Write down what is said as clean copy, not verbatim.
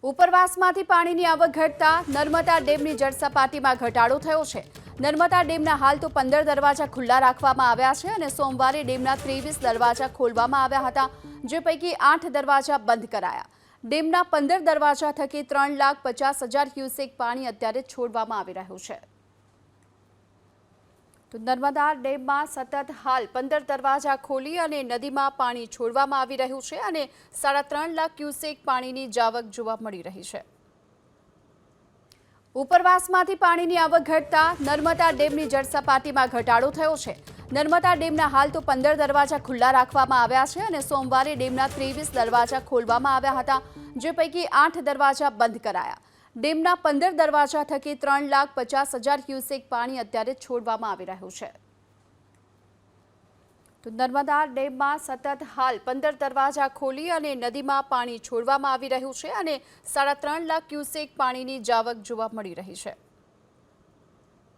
ઉપરવાસમાંથી પાણીની આવક ઘટતા નર્મદા ડેમની જળસપાટીમાં ઘટાડો થયો છે। નર્મદા ડેમના હાલ તો 15 દરવાજા ખુલ્લા રાખવામાં આવ્યા છે અને સોમવારે ડેમના 23 દરવાજા ખોલવામાં આવ્યા હતા, જે પૈકી 8 દરવાજા બંધ કરાયા। ડેમના 15 દરવાજા થકી 3,50,000 ક્યુસેક પાણી અત્યારે છોડવામાં આવી રહ્યું છે। તો નર્મદા ડેમમાં સતત હાલ 15 દરવાજા ખોલી અને નદીમાં પાણી છોડવામાં આવી રહ્યું છે અને 3.5 લાખ ક્યુસેક પાણીની જાવક જોવા મળી રહી છે। ઉપરવાસમાંથી પાણીની આવક ઘટતા નર્મદા ડેમની જળસપાટીમાં ઘટાડો થયો છે। નર્મદા ડેમના હાલ તો 15 દરવાજા ખુલ્લા રાખવામાં આવ્યા છે અને સોમવારે ડેમના 23 દરવાજા ખોલવામાં આવ્યા હતા, જે પૈકી 8 દરવાજા બંધ કરાયા। ડેમના 15 દરવાજા થકી 3,50,000 ક્યુસેક પાણી અત્યારે છોડવામાં આવી રહ્યું છે। તો નર્મદા ડેમમાં સતત હાલ 15 દરવાજા ખોલી અને નદીમાં પાણી છોડવામાં આવી રહ્યું છે અને 3.5 લાખ ક્યુસેક પાણીની જાવક જોવા મળી રહી છે।